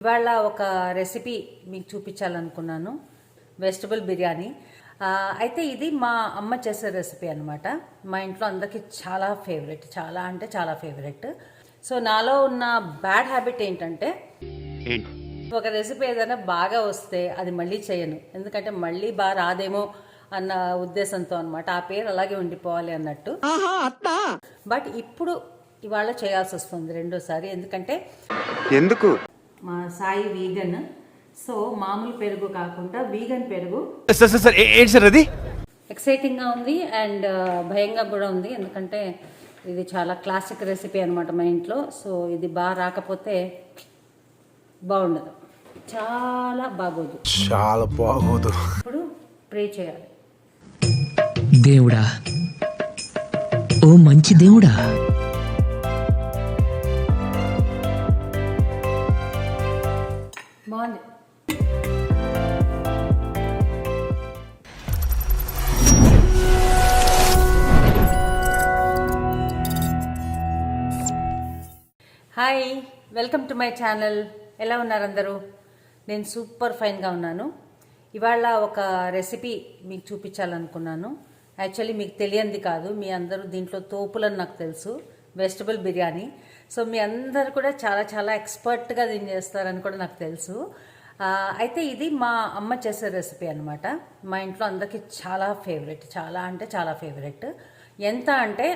ఇవాళ ఒక రెసిపీ మీకు చూపించాలనుకున్నాను. వెజిటబుల్ బిర్యానీ. అయితే ఇది మా అమ్మ చేసే రెసిపీ అనమాట. మా ఇంట్లో అందరికీ చాలా ఫేవరెట్, చాలా అంటే చాలా ఫేవరెట్. సో నాలో ఉన్న బ్యాడ్ హ్యాబిట్ ఏంటంటే ఒక రెసిపీ ఏదైనా బాగా వస్తే అది మళ్ళీ చేయను, ఎందుకంటే మళ్ళీ బాగా రాదేమో అన్న ఉద్దేశంతో అనమాట. ఆ పేరు అలాగే ఉండిపోవాలి అన్నట్టు. బట్ ఇప్పుడు ఇవాళ చేయాల్సి వస్తుంది రెండోసారి. ఎందుకు మా సాయి వీగన్. సో మామూలు పెరుగు కాకుండా వీగన్ పెరుగు. అది ఎక్సైటింగ్గా ఉంది అండ్ భయంగా కూడా ఉంది, ఎందుకంటే ఇది చాలా క్లాసిక్ రెసిపీ అనమాట మా ఇంట్లో. సో ఇది బాగా రాకపోతే బాగుండదు, చాలా బాగోదు. ఇప్పుడు ప్రే చేయాలి. దేవుడా, ఓ మంచి దేవుడా, బాగుంది. Hi, welcome to my channel. ఎలా ఉన్నారు అందరూ? నేను సూపర్ ఫైన్గా ఉన్నాను. ఇవాళ ఒక రెసిపీ మీకు చూపించాలనుకున్నాను. యాక్చువల్లీ మీకు తెలియంది కాదు, మీ అందరూ దీంట్లో తోపులని నాకు తెలుసు. వెజిటబుల్ బిర్యానీ. సో మీ అందరు కూడా చాలా చాలా ఎక్స్పర్ట్గా దీన్ని చేస్తారని కూడా నాకు తెలుసు. అయితే ఇది మా అమ్మ చేసే రెసిపీ అనమాట. మా ఇంట్లో అందరికీ చాలా ఫేవరెట్, చాలా అంటే చాలా ఫేవరెట్. ఎంత అంటే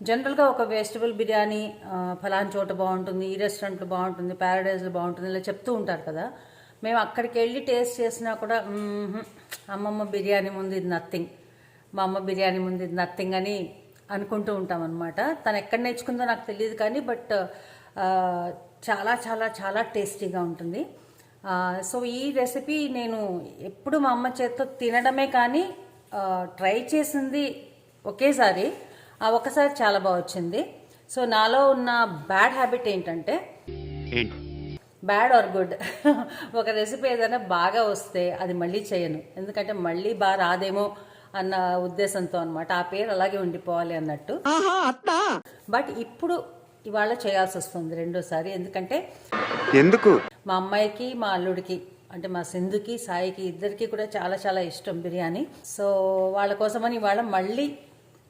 జనరల్గా ఒక వెజిటబుల్ బిర్యానీ ఫలానా చోట బాగుంటుంది, ఈ రెస్టారెంట్లో బాగుంటుంది, ప్యారడైజ్లో బాగుంటుంది ఇలా చెప్తూ ఉంటారు కదా. మేము అక్కడికి వెళ్ళి టేస్ట్ చేసినా కూడా అమ్మమ్మ బిర్యానీ ముందు ఇది నథింగ్, మా అమ్మ బిర్యానీ ముందు ఇది నథింగ్ అని అనుకుంటూ ఉంటాం అనమాట. తను ఎక్కడ నేర్చుకుందో నాకు తెలియదు కానీ బట్ చాలా చాలా చాలా టేస్టీగా ఉంటుంది. సో ఈ రెసిపీ నేను ఎప్పుడు మా అమ్మ చేత్తో తినడమే కానీ ట్రై చేసింది ఒకేసారి. ఒకసారి చాలా బాగా వచ్చింది. సో నాలో ఉన్న బ్యాడ్ హ్యాబిట్ ఏంటంటే, బ్యాడ్ ఆర్ గుడ్, ఒక రెసిపీ ఏదైనా బాగా వస్తే అది మళ్ళీ చేయను, ఎందుకంటే మళ్ళీ బాగా రాదేమో అన్న ఉద్దేశంతో అనమాట. ఆ పేరు అలాగే ఉండిపోవాలి అన్నట్టు. బట్ ఇప్పుడు ఇవాళ చేయాల్సి వస్తుంది రెండోసారి. ఎందుకు మా అమ్మాయికి మా అల్లుడికి అంటే మా సింధుకి సాయికి ఇద్దరికి కూడా చాలా చాలా ఇష్టం బిర్యానీ. సో వాళ్ళ కోసమని ఇవాళ మళ్ళీ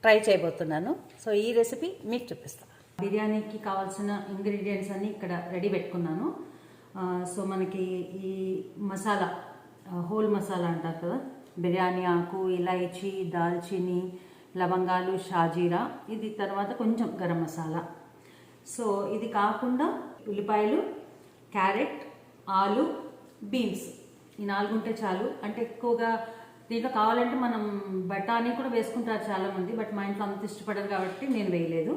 ట్రై చేయబోతున్నాను. సో ఈ రెసిపీ మీకు చూపిస్తాను. బిర్యానీకి కావాల్సిన ఇంగ్రీడియంట్స్ అన్ని ఇక్కడ రెడీ పెట్టుకున్నాను. సో మనకి ఈ మసాలా, హోల్ మసాలా అంటారు కదా, బిర్యానీ ఆకు, ఇలాయచీ, దాల్చిని, లవంగాలు, షాజీరా, ఇది తర్వాత కొంచెం గరం మసాలా. సో ఇది కాకుండా ఉల్లిపాయలు, క్యారెట్, ఆలు, బీన్స్, ఈ 4 ఉంటే చాలు. అంటే ఎక్కువగా దీంట్లో కావాలంటే మనం బఠానీ కూడా వేసుకుంటారు చాలామంది, బట్ మా ఇంట్లో అంత ఇష్టపడరు కాబట్టి నేను వేయలేదు.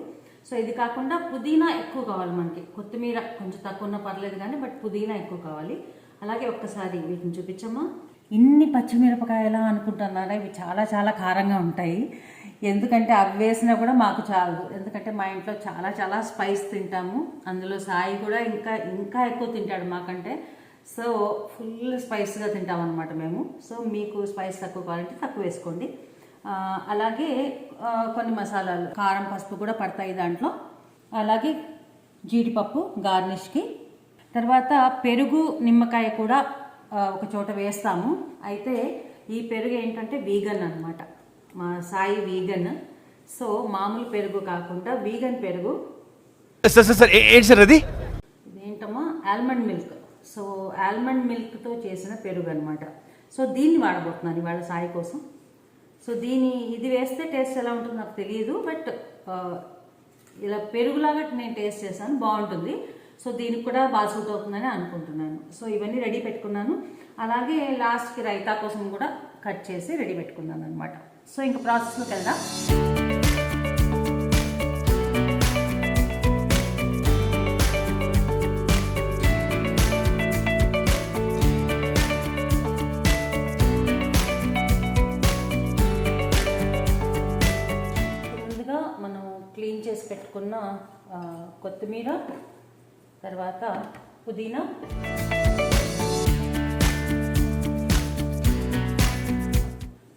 సో ఇది కాకుండా పుదీనా ఎక్కువ కావాలి మనకి, కొత్తిమీర కొంచెం తక్కువ ఉన్నా పర్లేదు కానీ బట్ పుదీనా ఎక్కువ కావాలి. అలాగే ఒక్కసారి వీటిని చూపించమ్మా. ఇన్ని పచ్చిమిరపకాయలా అనుకుంటున్నారా? ఇవి చాలా చాలా కారంగా ఉంటాయి, ఎందుకంటే అవి వేసినా కూడా మాకు చాలదు, ఎందుకంటే మా ఇంట్లో చాలా చాలా స్పైస్ తింటాము. అందులో సాయి కూడా ఇంకా ఇంకా ఎక్కువ తింటాడు మాకంటే. సో ఫుల్ స్పైస్గా తింటాం అనమాట మేము. సో మీకు స్పైస్ తక్కువ కావాలంటే తక్కువ వేసుకోండి. అలాగే కొన్ని మసాలాలు, కారం, పసుపు కూడా పడతాయి దాంట్లో. అలాగే జీడిపప్పు గార్నిష్కి. తర్వాత పెరుగు, నిమ్మకాయ కూడా ఒక చోట వేస్తాము. అయితే ఈ పెరుగు ఏంటంటే వీగన్ అనమాట, మా సాయి వీగన్. సో మామూలు పెరుగు కాకుండా వీగన్ పెరుగు. ఇదేంటమ్మా, ఆల్మండ్ మిల్క్. సో ఆల్మండ్ మిల్క్తో చేసిన పెరుగు అనమాట. సో దీన్ని వాడబోతున్నాను ఇవాళ సాయి కోసం. సో ఇది వేస్తే టేస్ట్ ఎలా ఉంటుందో నాకు తెలియదు, బట్ ఇలా పెరుగులాగా నేను టేస్ట్ చేశాను, బాగుంటుంది. సో దీనికి కూడా బాగా సూట్ అవుతుందని అనుకుంటున్నాను. సో ఇవన్నీ రెడీ పెట్టుకున్నాను. అలాగే లాస్ట్కి రైతా కోసం కూడా కట్ చేసి రెడీ పెట్టుకున్నాను అనమాట. సో ఇంకా ప్రాసెస్లోకి వెళ్దాం. ముందుగా మనం క్లీన్ చేసి పెట్టుకున్న కొత్తిమీర, తర్వాత పుదీనా,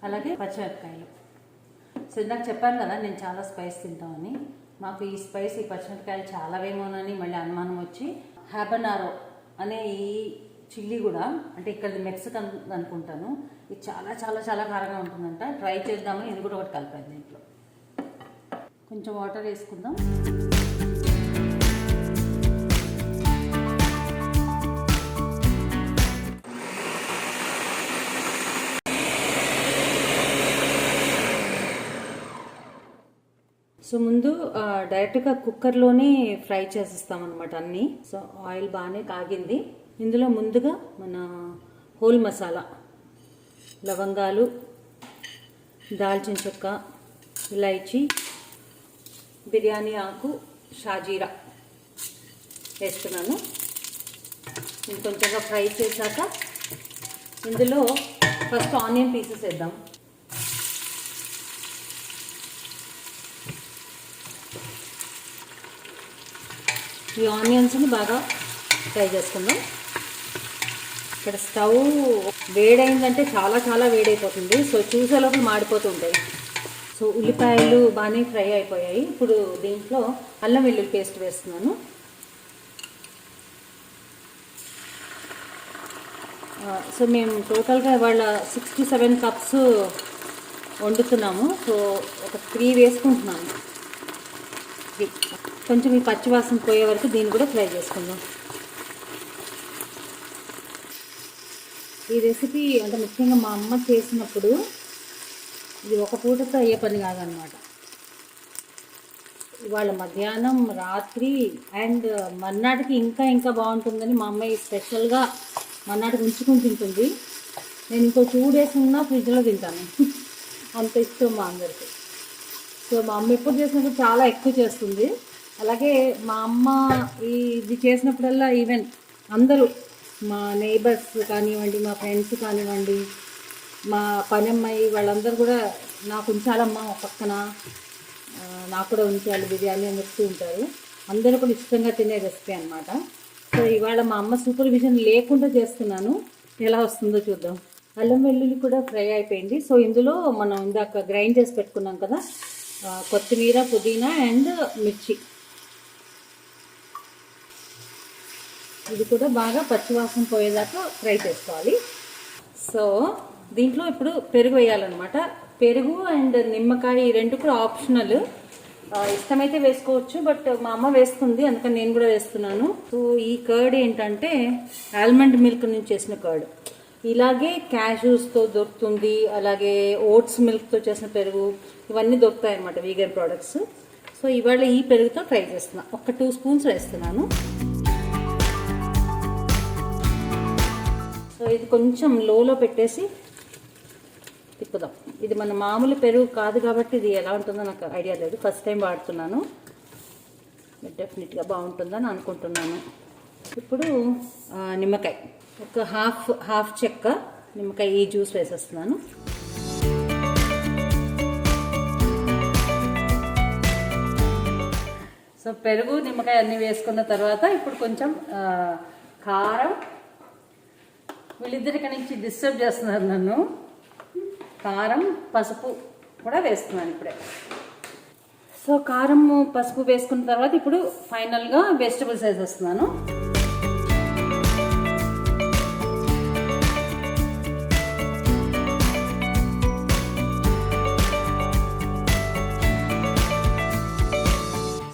అలాగే పచ్చిమిరపకాయలు. సో ఇందాక చెప్పాను కదా నేను చాలా స్పైస్ తింటామని. మాకు ఈ స్పైస్, ఈ పచ్చిమిరపకాయలు చాలా వేమోనని మళ్ళీ అనుమానం వచ్చి హ్యాబనారో అనే ఈ చిల్లీ కూడా, అంటే ఇక్కడ మెక్సికన్ అనుకుంటాను, ఇది చాలా చాలా చాలా కారంగా ఉంటుందంట. ట్రై చేద్దామని ఇది కూడా ఒకటి కలిపాను దీంట్లో. కొంచెం వాటర్ వేసుకుందాం. సో ముందు డైరెక్ట్గా కుక్కర్లోనే ఫ్రై చేసేస్తామన్నమాట అన్నీ. సో ఆయిల్ బాగానే కాగింది. ఇందులో ముందుగా మన హోల్ మసాలా, లవంగాలు, దాల్చిన చెక్క, ఇలాచీ, బిర్యానీ ఆకు, షాజీరా వేస్తున్నాను. ఇది కొంచెంగా ఫ్రై చేశాక ఇందులో ఫస్ట్ ఆనియన్ పీసెస్ వేద్దాం. ఈ ఆనియన్స్ని బాగా ఫ్రై చేసుకుందాం. ఇక్కడ స్టవ్ వేడైందంటే చాలా చాలా వేడైపోతుంది. సో చూసేలోపు మాడిపోతూ ఉంటాయి. సో ఉల్లిపాయలు బాగానే ఫ్రై అయిపోయాయి. ఇప్పుడు దీంట్లో అల్లం వెల్లుల్లి పేస్ట్ వేస్తున్నాను. సో మేము టోటల్గా ఇవాళ 6 to 7 కప్స్ వండుతున్నాము. సో ఒక 3 వేసుకుంటున్నాను. కొంచెం ఈ పచ్చివాసన పోయే వరకు దీన్ని కూడా ఫ్రై చేసుకుందాం. ఈ రెసిపీ అంటే ముఖ్యంగా మా అమ్మ చేసినప్పుడు ఇది ఒక పూటతో అయ్యే పని కాదనమాట. ఇవాళ మధ్యాహ్నం, రాత్రి అండ్ మర్నాటికి ఇంకా ఇంకా బాగుంటుందని మా అమ్మాయి స్పెషల్గా మర్నాటికి ఉంచుకుని తింటుంది. నేను ఇంకో 2 days ఉన్నా ఫ్రిడ్జ్లో తింటాను. అంత ఇష్టం మా అందరికి. సో మా అమ్మ ఎప్పుడు చేసినప్పుడు చాలా ఎక్కువ చేస్తుంది. అలాగే మా అమ్మ ఇది చేసినప్పుడల్లా ఈవెన్ అందరూ, మా నైబర్స్ కానివ్వండి, మా ఫ్రెండ్స్ కానివ్వండి, మా పని అమ్మాయి, వాళ్ళందరూ కూడా నాకు ఉంచాలమ్మా పక్కన, నాకు కూడా ఉంచాలి బిర్యానీ అని చెప్తూ ఉంటారు. అందరూ కూడా ఇష్టంగా తినే రెసిపీ అనమాట. సో ఇవాళ మా అమ్మ సూపర్విజన్ లేకుండా చేస్తున్నాను. ఎలా వస్తుందో చూద్దాం. అల్లం వెల్లుల్లి కూడా ఫ్రై అయిపోయింది. సో ఇందులో మనం ఇందాక గ్రైండ్ చేసి పెట్టుకున్నాం కదా, కొత్తిమీర, పుదీనా అండ్ మిర్చి, ఇది కూడా బాగా పచ్చివాసన పోయేదాకా ఫ్రై చేసుకోవాలి. సో దీంట్లో ఇప్పుడు పెరుగు వేయాలన్నమాట. పెరుగు అండ్ నిమ్మకాయ ఈ రెండు కూడా ఆప్షనల్. ఇష్టమైతే వేసుకోవచ్చు, బట్ మా అమ్మ వేస్తుంది అందుకని నేను కూడా వేస్తున్నాను. సో ఈ కర్డ్ ఏంటంటే ఆల్మండ్ మిల్క్ నుంచి చేసిన కర్డ్. ఇలాగే క్యాష్యూస్తో దొరుకుతుంది, అలాగే ఓట్స్ మిల్క్తో చేసిన పెరుగు, ఇవన్నీ దొరుకుతాయి అన్నమాట వీగన్ ప్రోడక్ట్స్. సో ఇవాళ ఈ పెరుగుతో ట్రై చేస్తున్నాను. ఒక 2 spoons వేస్తున్నాను. సో ఇది కొంచెం లోలో పెట్టేసి తిప్పుదాం. ఇది మన మామూలు పెరుగు కాదు కాబట్టి ఇది ఎలా ఉంటుందో నాకు ఐడియా లేదు, ఫస్ట్ టైం వాడుతున్నాను. డెఫినెట్గా బాగుంటుందని అనుకుంటున్నాను. ఇప్పుడు నిమ్మకాయ, ఒక హాఫ్ చెక్క నిమ్మకాయ ఈ జ్యూస్ వేసేస్తున్నాను. సో పెరుగు, నిమ్మకాయ అన్నీ వేసుకున్న తర్వాత ఇప్పుడు కొంచెం కారం, వీళ్ళిద్దరి నుంచి డిస్టర్బ్ చేస్తున్నారు నన్ను. కారం, పసుపు కూడా వేస్తున్నాను ఇప్పుడే. సో కారం, పసుపు వేసుకున్న తర్వాత ఇప్పుడు ఫైనల్గా వెజిటబుల్స్ వేసేస్తున్నాను.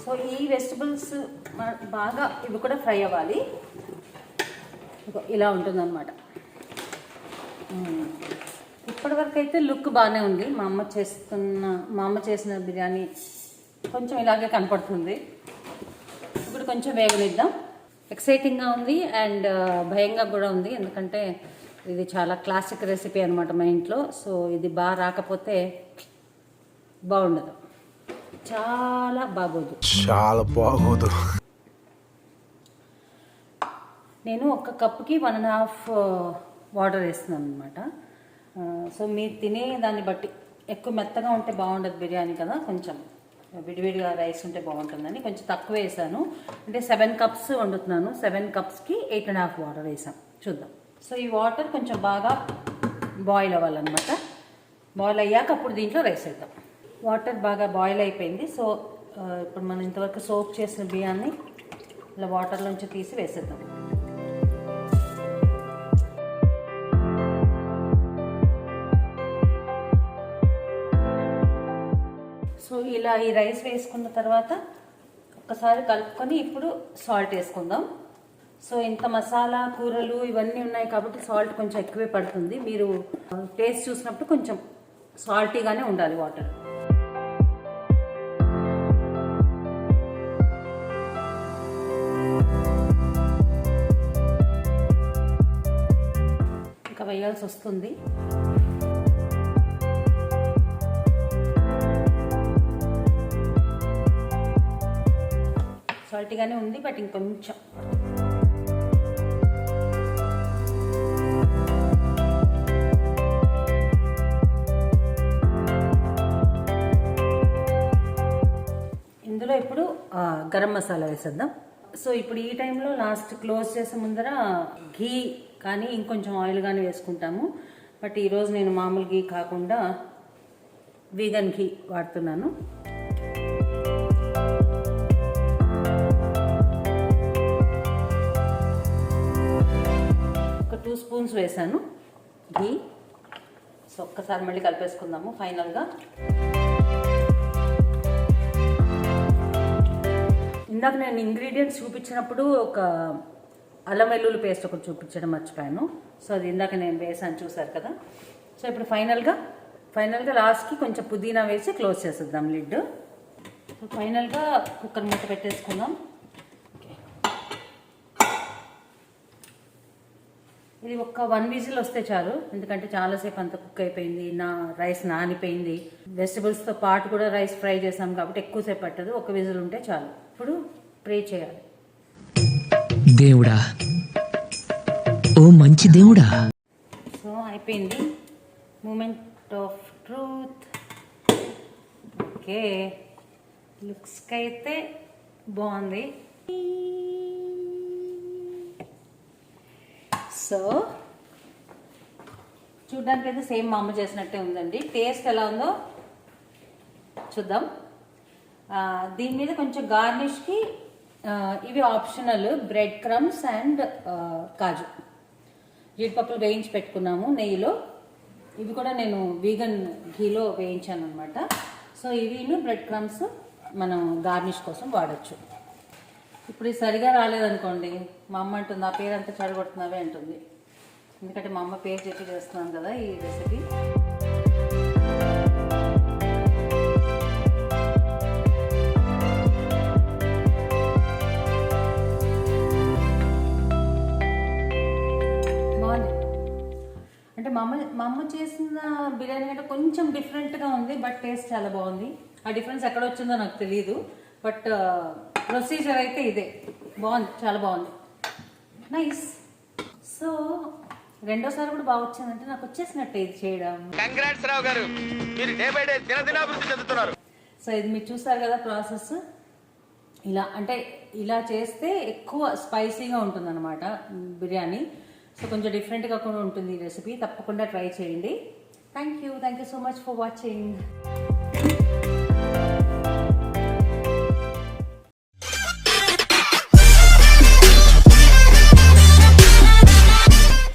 సో ఈ వెజిటబుల్స్ బాగా ఇవి కూడా ఫ్రై అవ్వాలి. ఇలా ఉంటుందన్నమాట. ఇప్పటివరకు అయితే లుక్ బాగానే ఉంది. మా అమ్మ చేసిన బిర్యానీ కొంచెం ఇలాగే కనపడుతుంది. ఇప్పుడు కొంచెం వేగనిద్దాం. ఎక్సైటింగ్గా ఉంది అండ్ భయంగా కూడా ఉంది, ఎందుకంటే ఇది చాలా క్లాసిక్ రెసిపీ అనమాట మా ఇంట్లో. సో ఇది బాగా రాకపోతే బాగుండదు, చాలా బాగోదు. నేను 1 కప్కి 1.5 వాటర్ వేస్తున్నాను అనమాట. సో మీరు తినే దాన్ని బట్టి, ఎక్కువ మెత్తగా ఉంటే బాగుండదు బిర్యానీ కదా, కొంచెం విడివిడిగా రైస్ ఉంటే బాగుంటుందని కొంచెం తక్కువ వేసాను. అంటే 7 cups వండుతున్నాను. 7 cupsకి 8.5 వాటర్ వేసాం. చూద్దాం. సో ఈ వాటర్ కొంచెం బాగా బాయిల్ అవ్వాలన్నమాట. బాయిల్ అయ్యాక అప్పుడు దీంట్లో రైస్ వేద్దాం. వాటర్ బాగా బాయిల్ అయిపోయింది. సో ఇప్పుడు మనం ఇంతవరకు సోక్ చేసిన బియ్యాన్ని ఇలా వాటర్లోంచి తీసి వేసేద్దాం. ఇలా ఈ రైస్ వేసుకున్న తర్వాత ఒకసారి కలుపుకొని ఇప్పుడు సాల్ట్ వేసుకుందాం. సో ఇంత మసాలా కూరలు ఇవన్నీ ఉన్నాయి కాబట్టి సాల్ట్ కొంచెం ఎక్కువే పడుతుంది. మీరు టేస్ట్ చూసినప్పుడు కొంచెం సాల్టీగానే ఉండాలి వాటర్. ఇంకా వేయాల్సి వస్తుంది. సాల్టీగానే ఉంది, బట్ ఇంకొంచెం. ఇందులో ఇప్పుడు గరం మసాలా వేసేద్దాం. సో ఇప్పుడు ఈ టైంలో లాస్ట్ క్లోజ్ చేసే ముందర ఘీ కానీ ఇంకొంచెం ఆయిల్ కానీ వేసుకుంటాము. బట్ ఈరోజు నేను మామూలు ఘీ కాకుండా వీగన్ ఘీ వాడుతున్నాను. ఒక 2 స్పూన్స్ వేసాను ఘీ. సో ఒక్కసారి మళ్ళీ కలిపేసుకుందాము ఫైనల్గా. ఇందాక నేను ఇంగ్రీడియంట్స్ చూపించినప్పుడు ఒక అల్లం వెల్లుల్లి పేస్ట్ ఒకటి చూపించడం మర్చిపోయాను. సో అది ఇందాక నేను వేసాను, చూసారు కదా. సో ఇప్పుడు ఫైనల్గా లాస్ట్కి కొంచెం పుదీనా వేసి క్లోజ్ చేసేద్దాం లిడ్. సో ఫైనల్గా కుక్కర్ మూత పెట్టేసుకుందాం. ఇది ఒక 1 విజిల్ వస్తే చాలు, ఎందుకంటే చాలాసేపు అంతా కుక్ అయిపోయింది. రైస్ నానిపోయింది. వెజిటబుల్స్తో పాటు కూడా రైస్ ఫ్రై చేసాం కాబట్టి ఎక్కువసేపు పట్టదు. ఒక విజిల్ ఉంటే చాలు. ఇప్పుడు ప్రే చేయాలి. దేవుడా, ఓ మంచి దేవుడా. సో అయిపోయింది. Moment of truth. ఓకే, లుక్స్కి అయితే బాగుంది. సో చూడ్డానికి అయితే సేమ్ మా అమ్మ చేసినట్టే ఉందండి. టేస్ట్ ఎలా ఉందో చూద్దాం. దీని మీద కొంచెం గార్నిష్కి ఇవి ఆప్షనల్ బ్రెడ్ క్రమ్స్ అండ్ కాజు, జీడిపప్పులు వేయించి పెట్టుకున్నాము నెయ్యిలో. ఇవి కూడా నేను వీగన్ ఘీలో వేయించాను అనమాట. సో ఇవిను బ్రెడ్ క్రమ్స్ మనం గార్నిష్ కోసం వాడచ్చు. ఇప్పుడు ఇది సరిగా రాలేదనుకోండి, మా అమ్మ అంటుంది ఆ పేరు అంతా చెడగొడుతున్నావే అంటుంది. ఎందుకంటే మా అమ్మ పేరు చెప్పి చేస్తున్నాను కదా ఈ రెసిపీ. బాగుంది. అంటే మా అమ్మ చేసిన బిర్యానీ అంటే కొంచెం డిఫరెంట్గా ఉంది, బట్ టేస్ట్ చాలా బాగుంది. ఆ డిఫరెన్స్ ఎక్కడ వచ్చిందో నాకు తెలియదు, బట్ ప్రొసీజర్ అయితే ఇదే. బాగుంది, చాలా బాగుంది, నైస్. సో రెండోసారి కూడా బాగా వచ్చిందంటే నాకు వచ్చేసినట్టే ఇది చేయడం. కంగ్రాట్స్ రావు గారు, మీరు డే బై డే దినదినాభివృద్ధి చెందుతున్నారు. సో ఇది మీరు చూసారు కదా ప్రాసెస్. ఇలా అంటే ఇలా చేస్తే ఎక్కువ స్పైసీగా ఉంటుంది అనమాట బిర్యానీ. సో కొంచెం డిఫరెంట్గా కూడా ఉంటుంది ఈ రెసిపీ. తప్పకుండా ట్రై చేయండి. Thank you so much for watching.